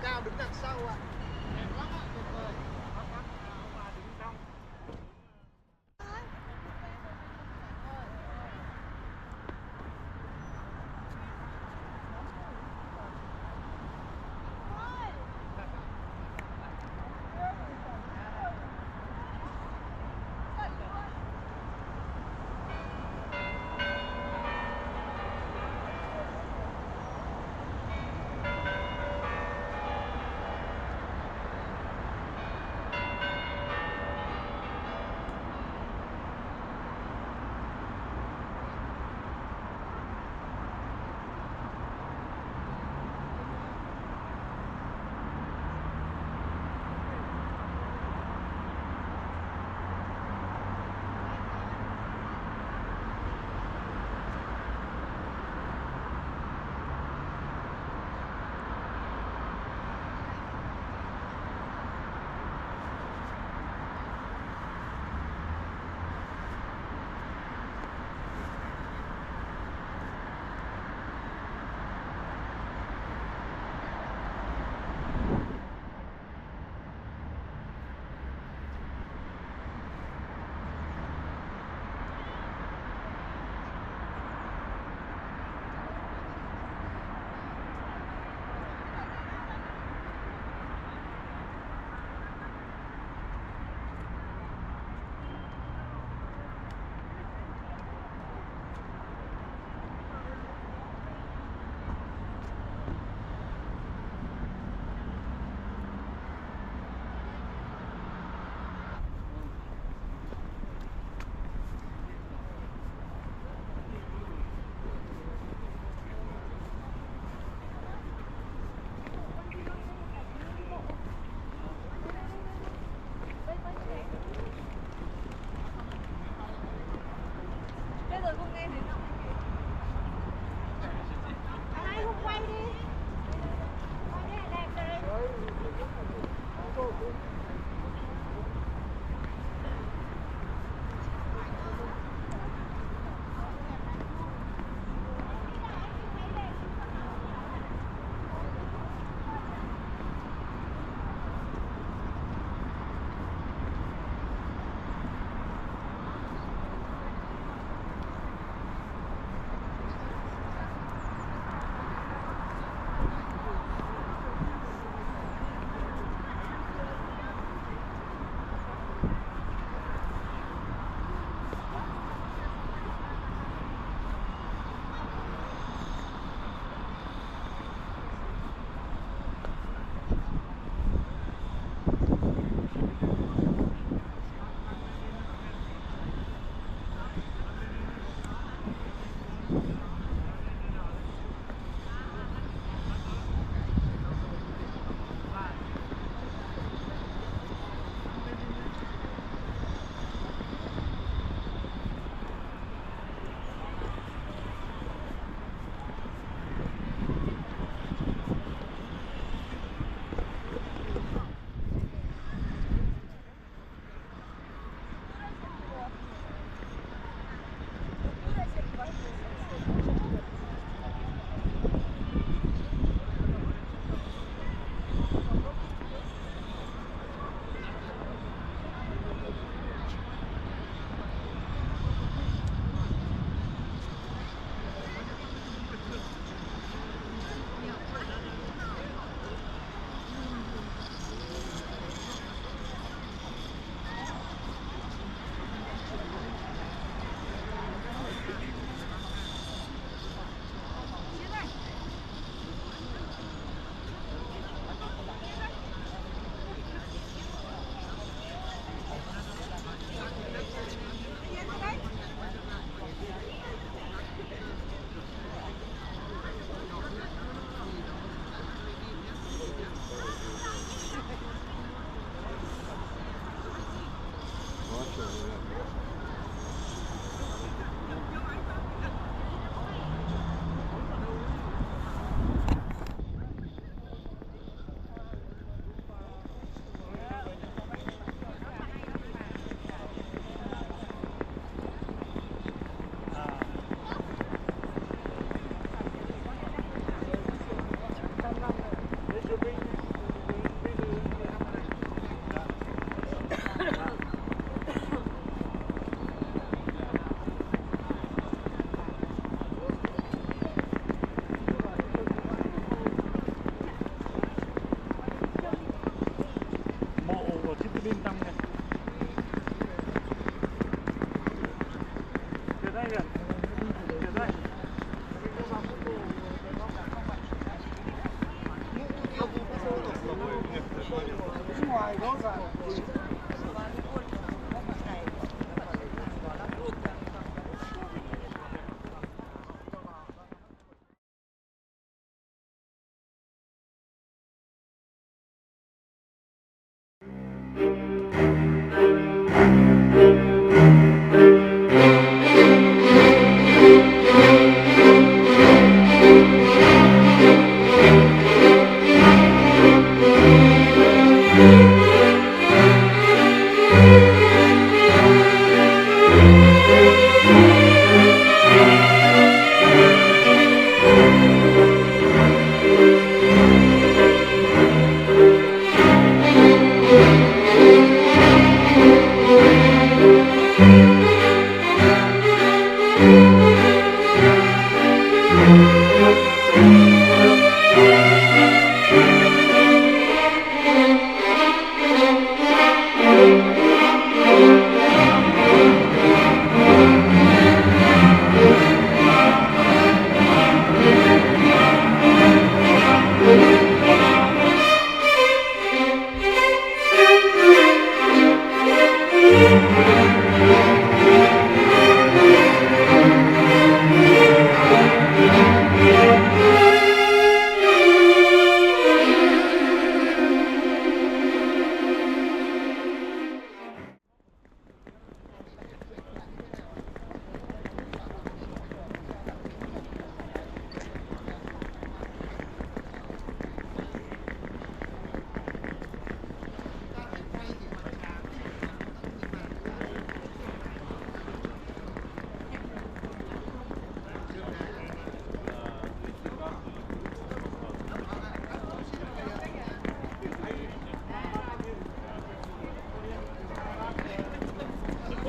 cao đứng đằng sau ạ. Đẹp lắm ạ, tuyệt vời. Bác ông bà đứng trong.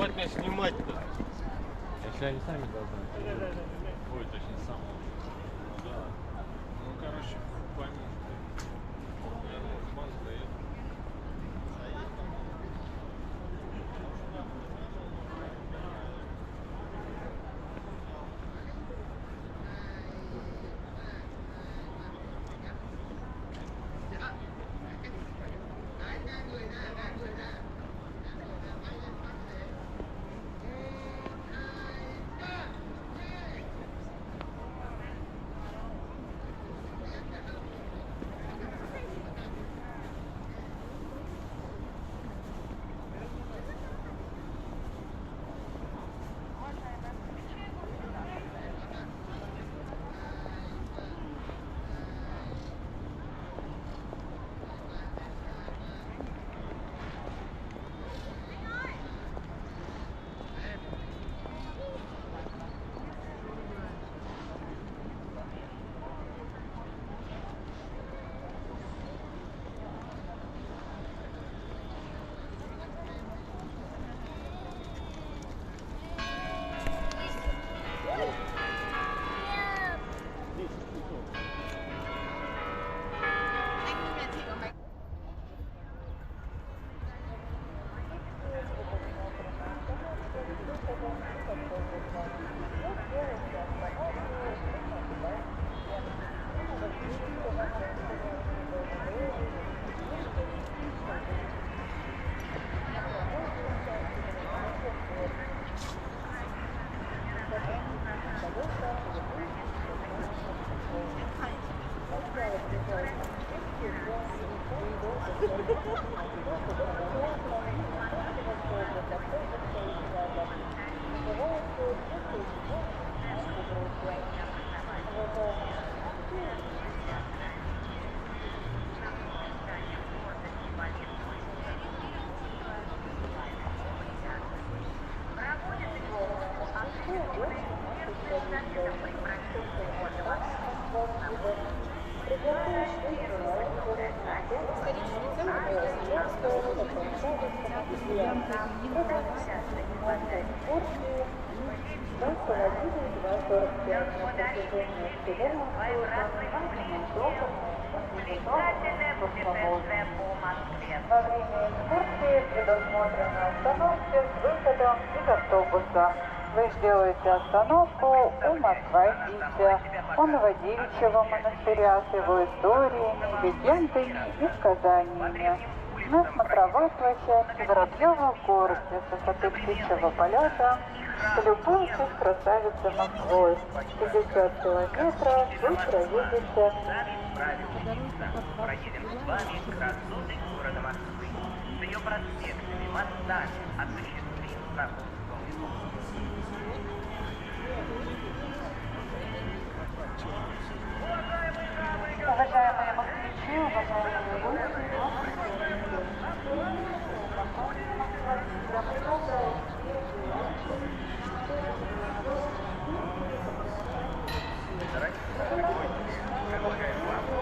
Хватит меня снимать-то. Если они сами должны приехать. Ой, точно сам. Да. Ну, короче, пойми. Во время экскурсии предусмотрены остановки с выходом из автобуса. Вы сделаете остановку у Москва-Сити, у Новодевичьего монастыря с его историями, легендами и сказаниями. На смотровой площадке Воробьёва в городе с высоты птичьего полета полюбуйтесь красавицей Москвой. 50 километров вы проедете. Проедем с вами красоты города Москвы. С ее проспектами, мостами осуществим прогулку. Уважаемые москвичи, уважаемые гости, Предлагаем вам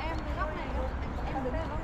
Em từ góc này luôn, em đứng ở góc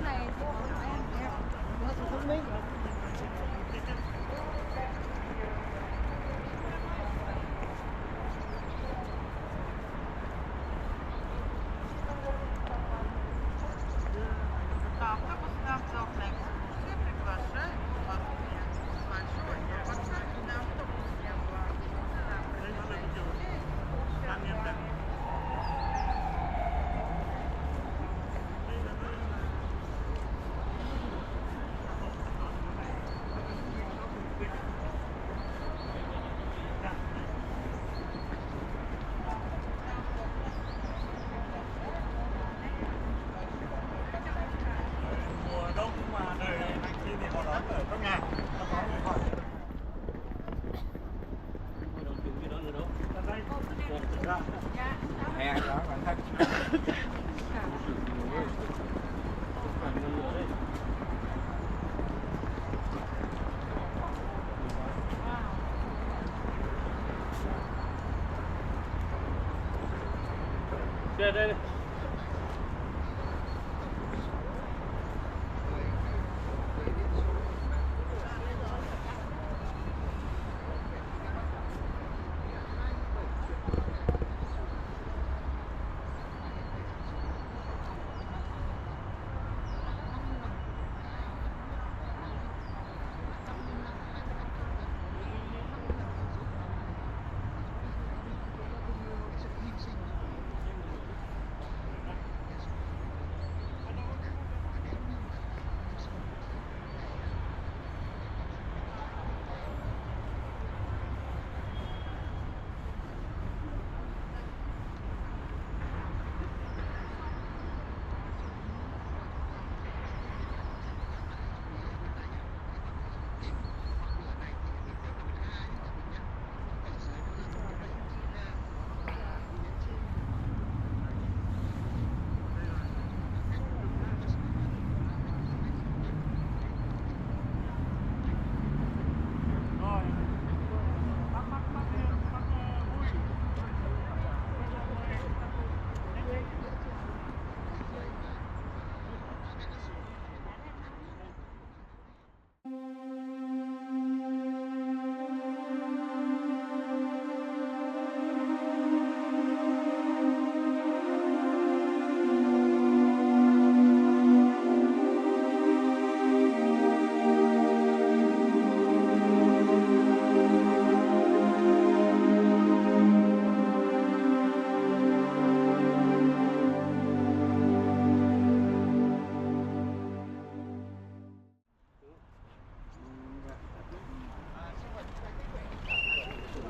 Có nhà. Hè đó bạn thân. Đây đây.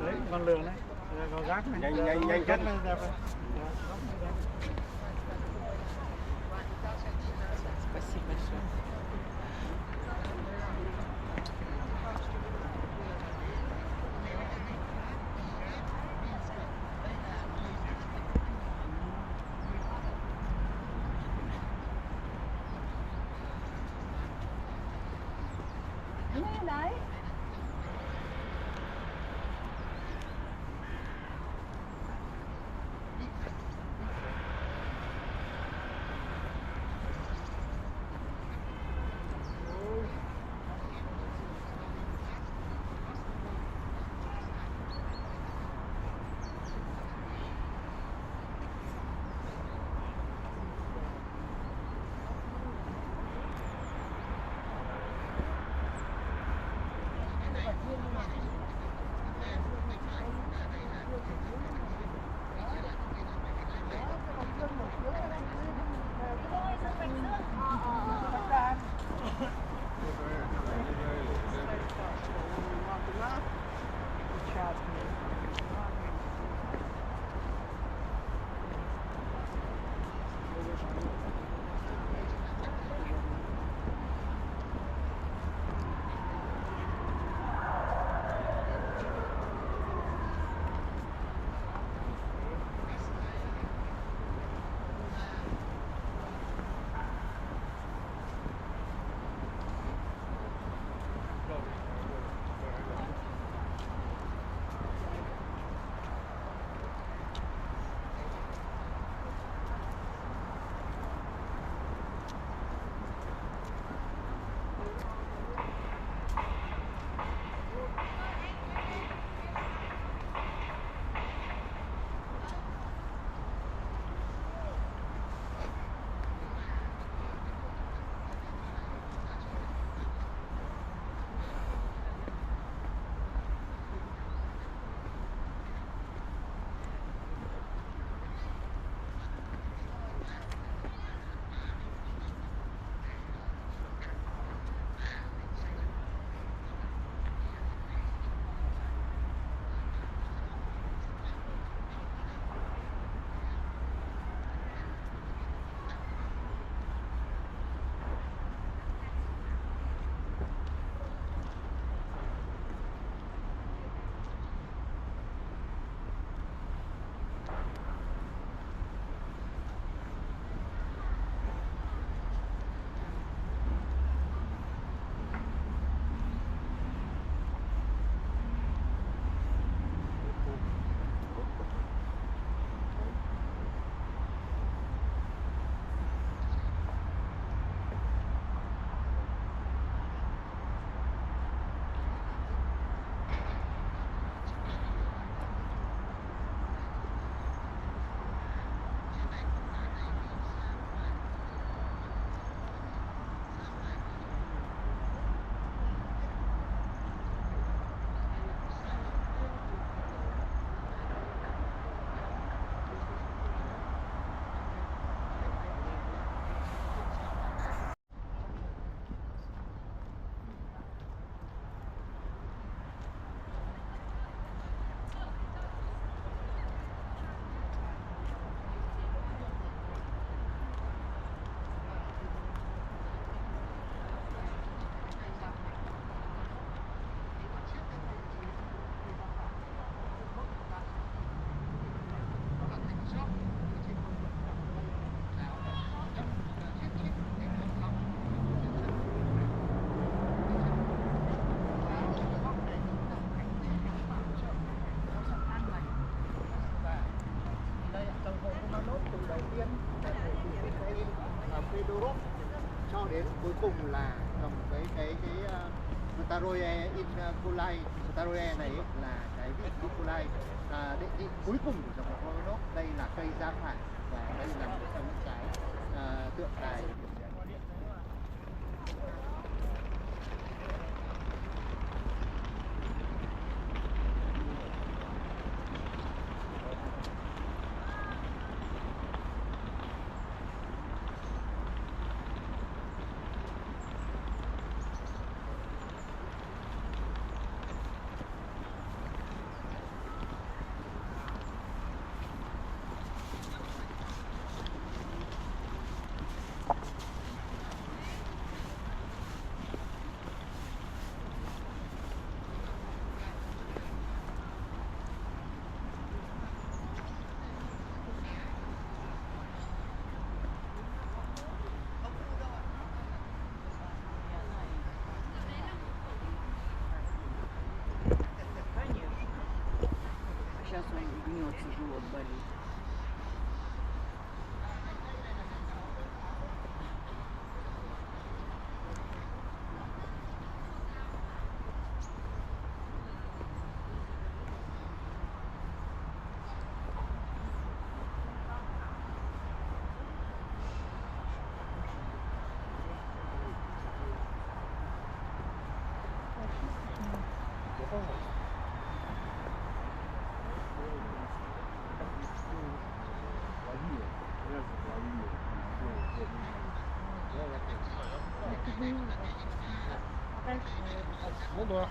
Đấy, con lường đấy. Con rác này. Nhanh chân. Đẹp này. Спасибо большое. Đấy. là trong Staroye in Kolai. Staroye này là cái vị trí Kolai, địa vị cuối cùng của dòng Romanov. Đây là cây Gia Phả và đây là một trong những cái tượng đài. Сейчас он гнется, живот болит. Ну да.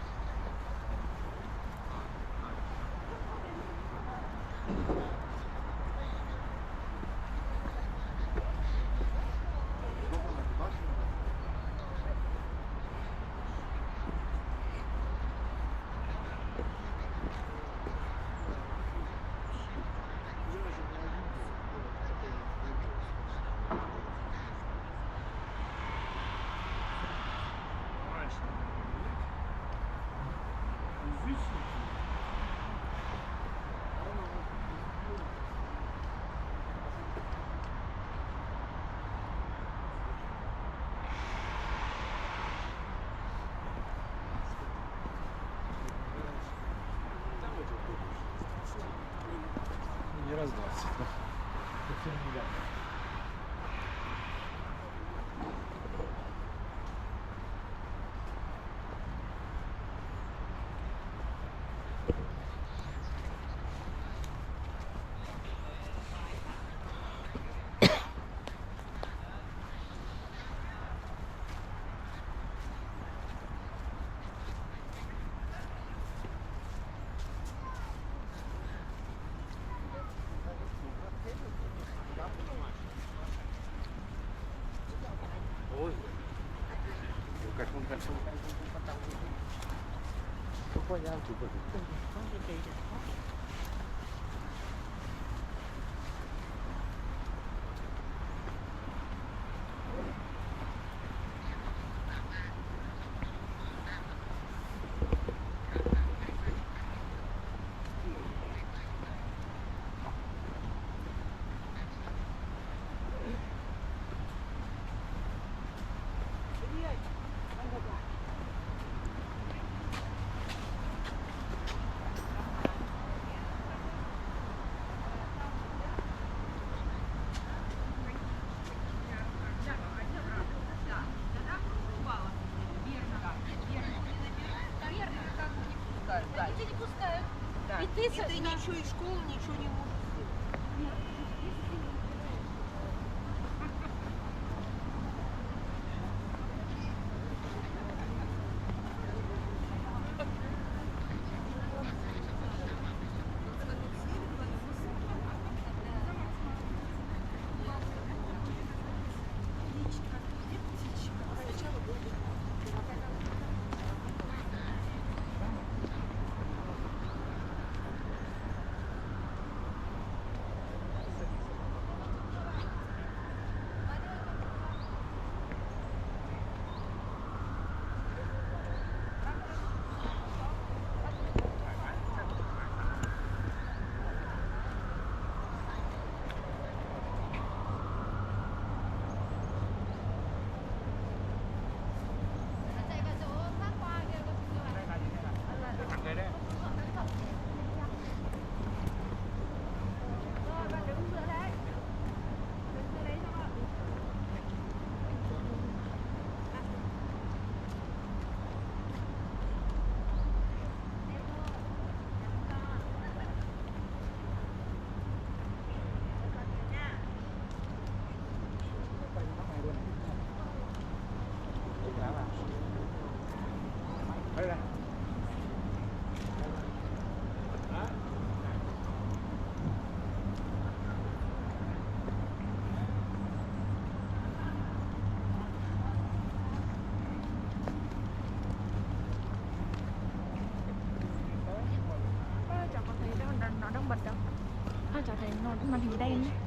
Не раздался. И ты ничего из школы, ничего не можешь. hoạt động. Cháu thấy nó màn hình đen ấy.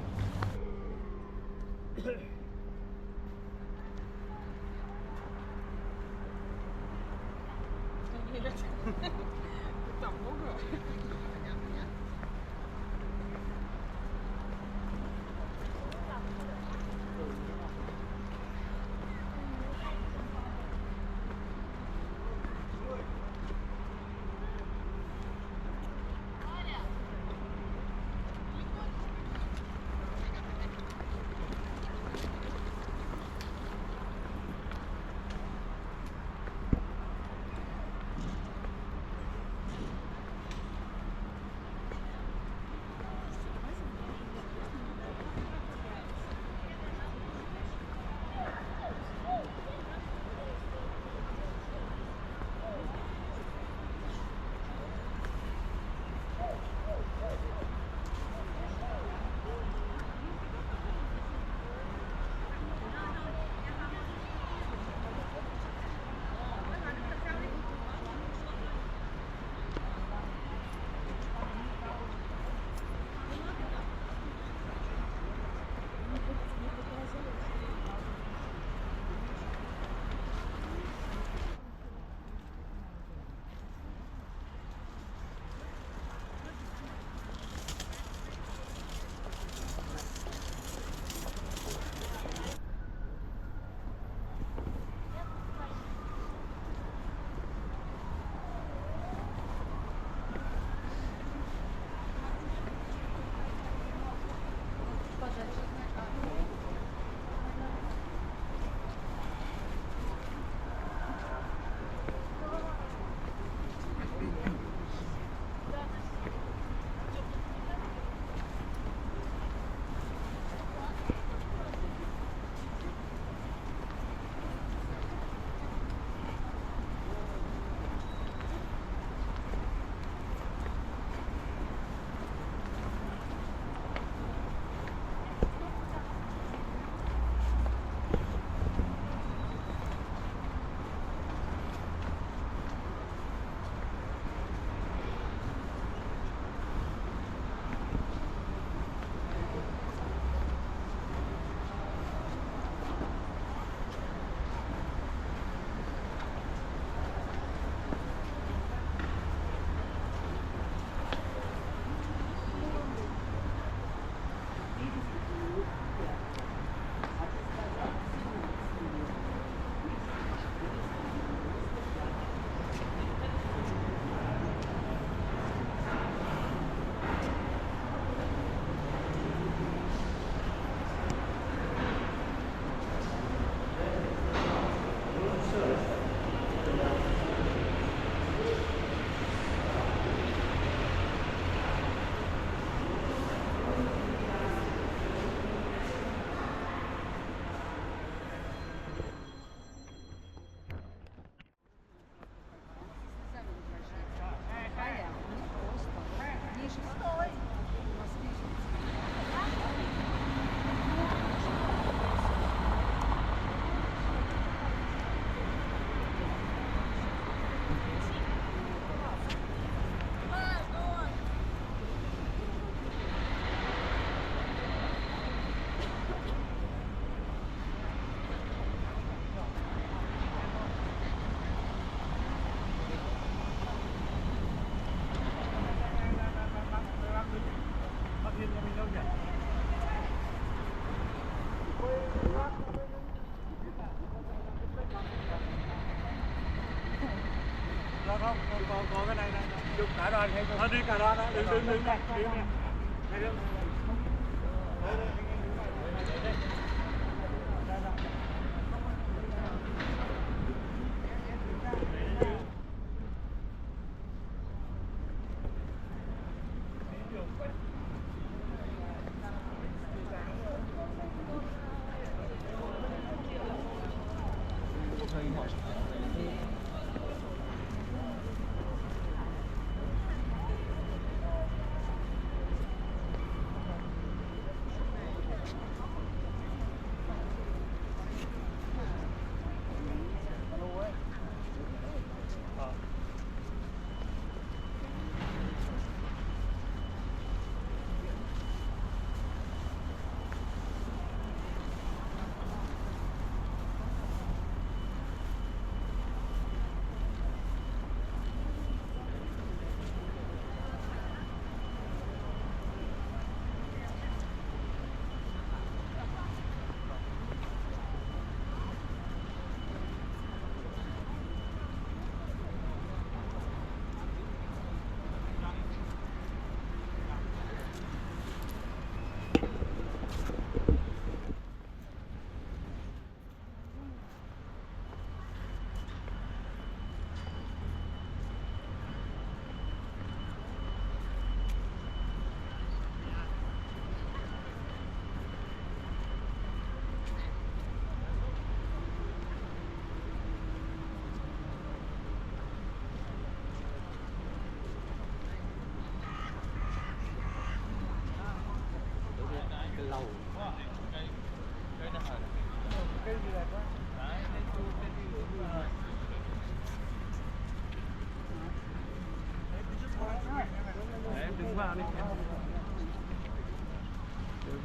có cái này dùng cả đoàn hay không? Đi cả đoàn đó, đứng này,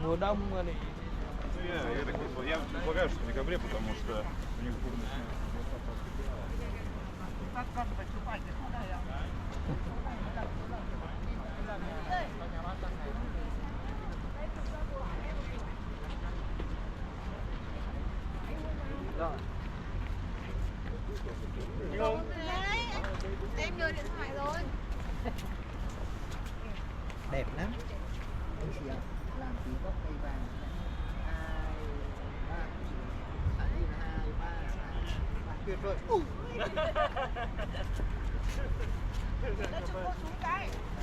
Mùa đông mà thì Я так вот, я предполагаю, что в декабре, потому что у них бурный снег. Em đưa điện thoại rồi. Đẹp lắm. Anh chị ạ, làm tí gốc cây vàng. 2, 3, 2, 3, tuyệt vời.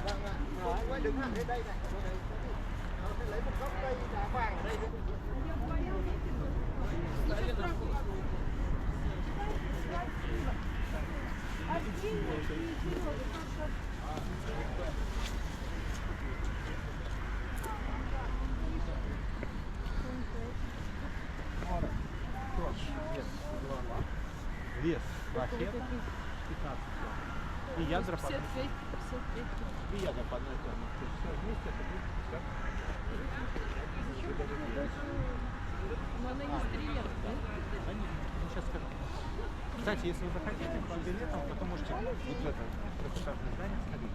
Vâng ạ, nó quay đứng hẳn lên đây này. Nó sẽ lấy một gốc cây đá vàng ở đây. вес ракет 15 и ядра по 1 и ядра по 1 тонне. То есть все вместе это будет 50. Но она не стреляет, да? Сейчас скажу. Кстати, если вы захотите по билетам, потом можете вот в это красивое здание сходить.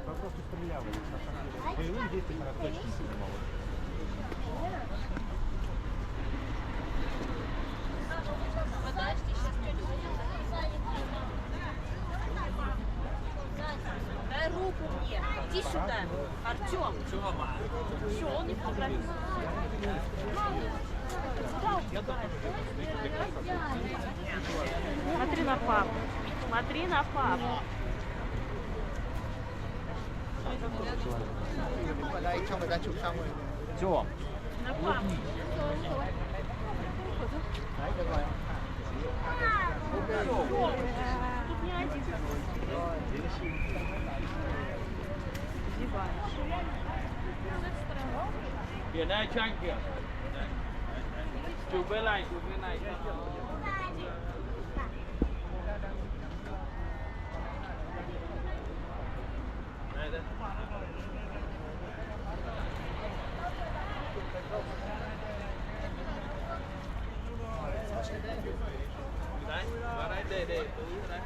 Просто стрелявы. Боевые действия точно не помогут. Подожди, сейчас дай руку мне. Иди сюда. Артем. Все, он не фотографирует. Смотри на папу. Смотри на папу. Ở đây trong thời gian chụp xong rồi. Тём. Đấy, được rồi. Тут не один. Kìa đây cho anh kìa. Chụp bên này, chụp bên này. Đây đây. Đấy, vào đây để túi vào đây.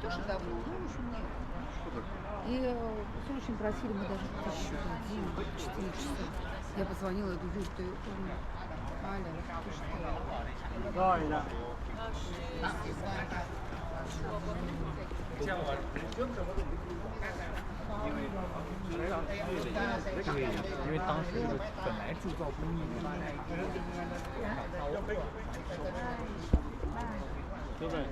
то, что давно, уже нет. И очень просили, мы даже 4 часа. Я позвонила, я говорю, Юр, ты Аля, ты что? Rồi là因为当时本来铸造工艺对不对？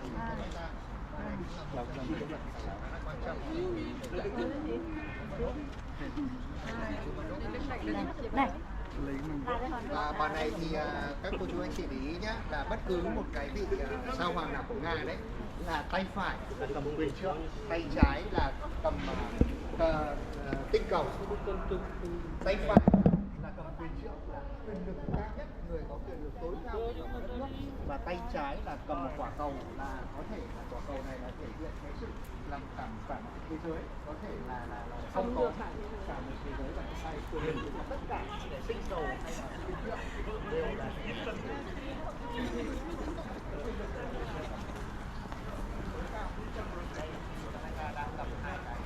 Bà này thì các cô chú anh chị để ý nhé, là bất cứ một cái vị sao hoàng nào của Nga đấy là tay phải là cầm quyền trước, tay trái là cầm tinh cầu, tay phải là cầm quyền trước là quyền lực cao nhất, người có quyền lực tối cao của đất nước, và tay trái là cầm một quả cầu, là có thể là quả cầu này là thể hiện cái sự làm cảm phản thế giới, có thể là không có cả một thế giới và tay quyền lực tất cả tinh cầu hay là tinh lượng đều là đang cầm hai cái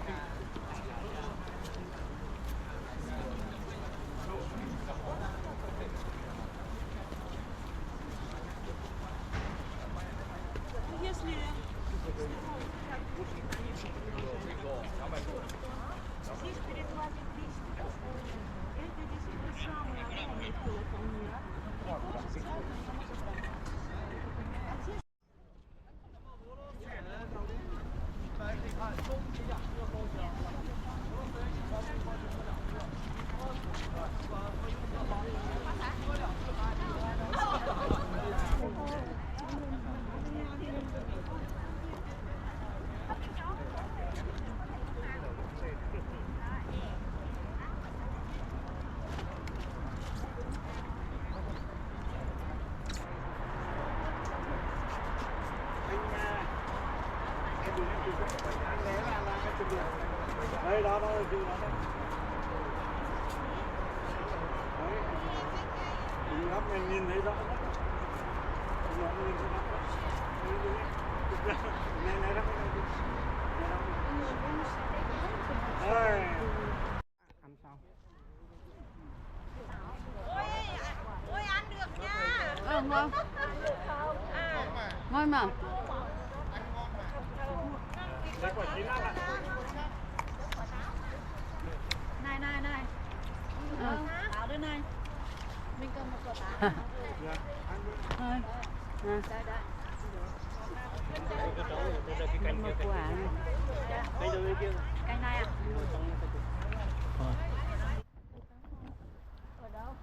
Если Здесь перед вами 200. Это действительно самый огромный колокол мира. Đây đó, đó, chữ đó. Đấy. Đừng lắm mình nhìn thấy rõ lắm. Đừng lắm nhìn thấy rõ lắm. Này, này đó, này đó. Đây. Ăn sao? ôi ăn được nha. Ngon. Ngon mà. Đây quả chín ăn ạ. Này. Táo đây này. Mình cầm một quả táo. Thôi. Đây. Một quả này. Canh này à? Ở đâu?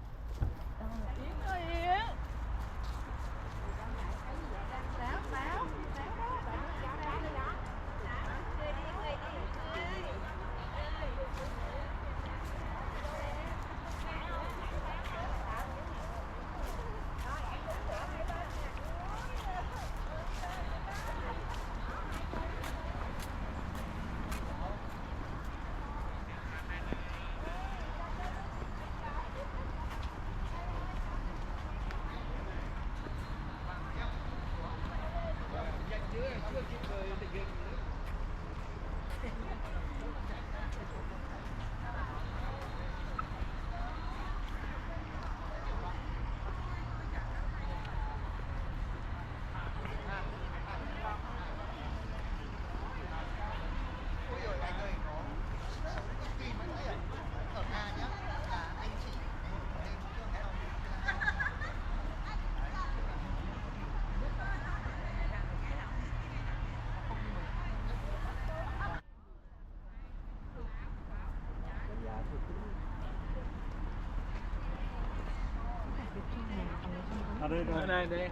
Ở đây rồi. đây.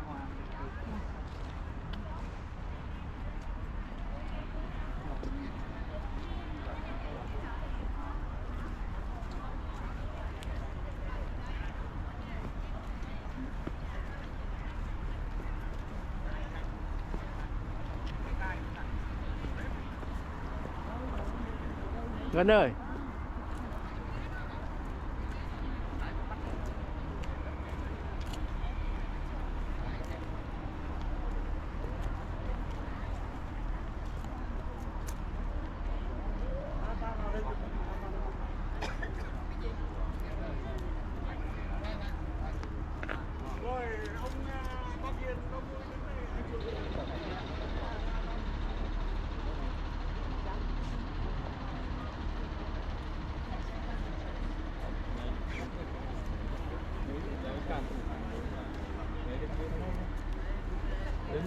Ngân ơi.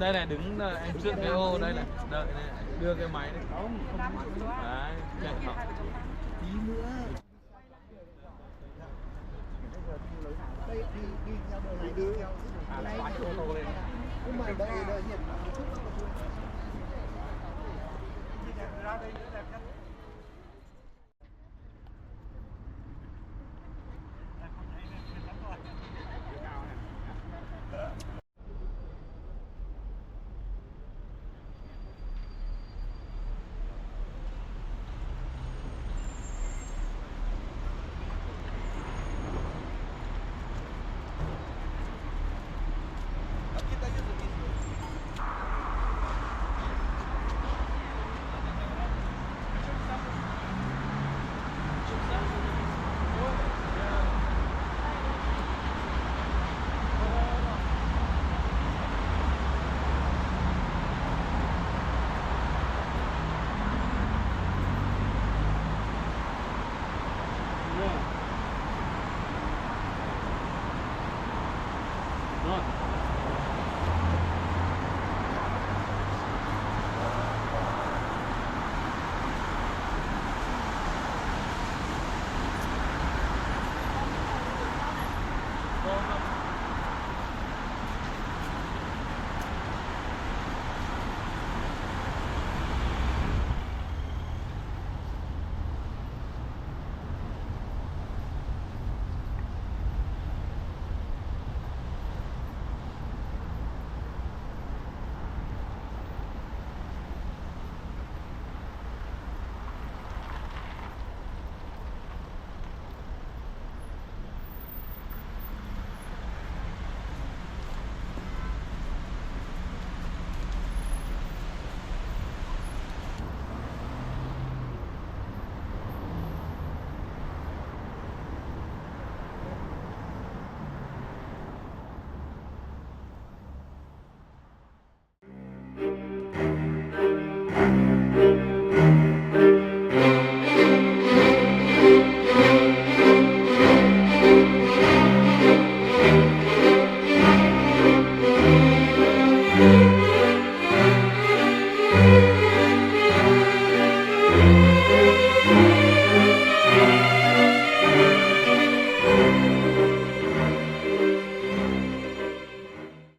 Đây này, đứng em trước cái ô đây này, đợi này, đưa cái máy này. Đấy, chạy họ. Tí nữa. Đây đi theo đường này đi theo. Khóa ô tô lên. Nhưng mà đây hiện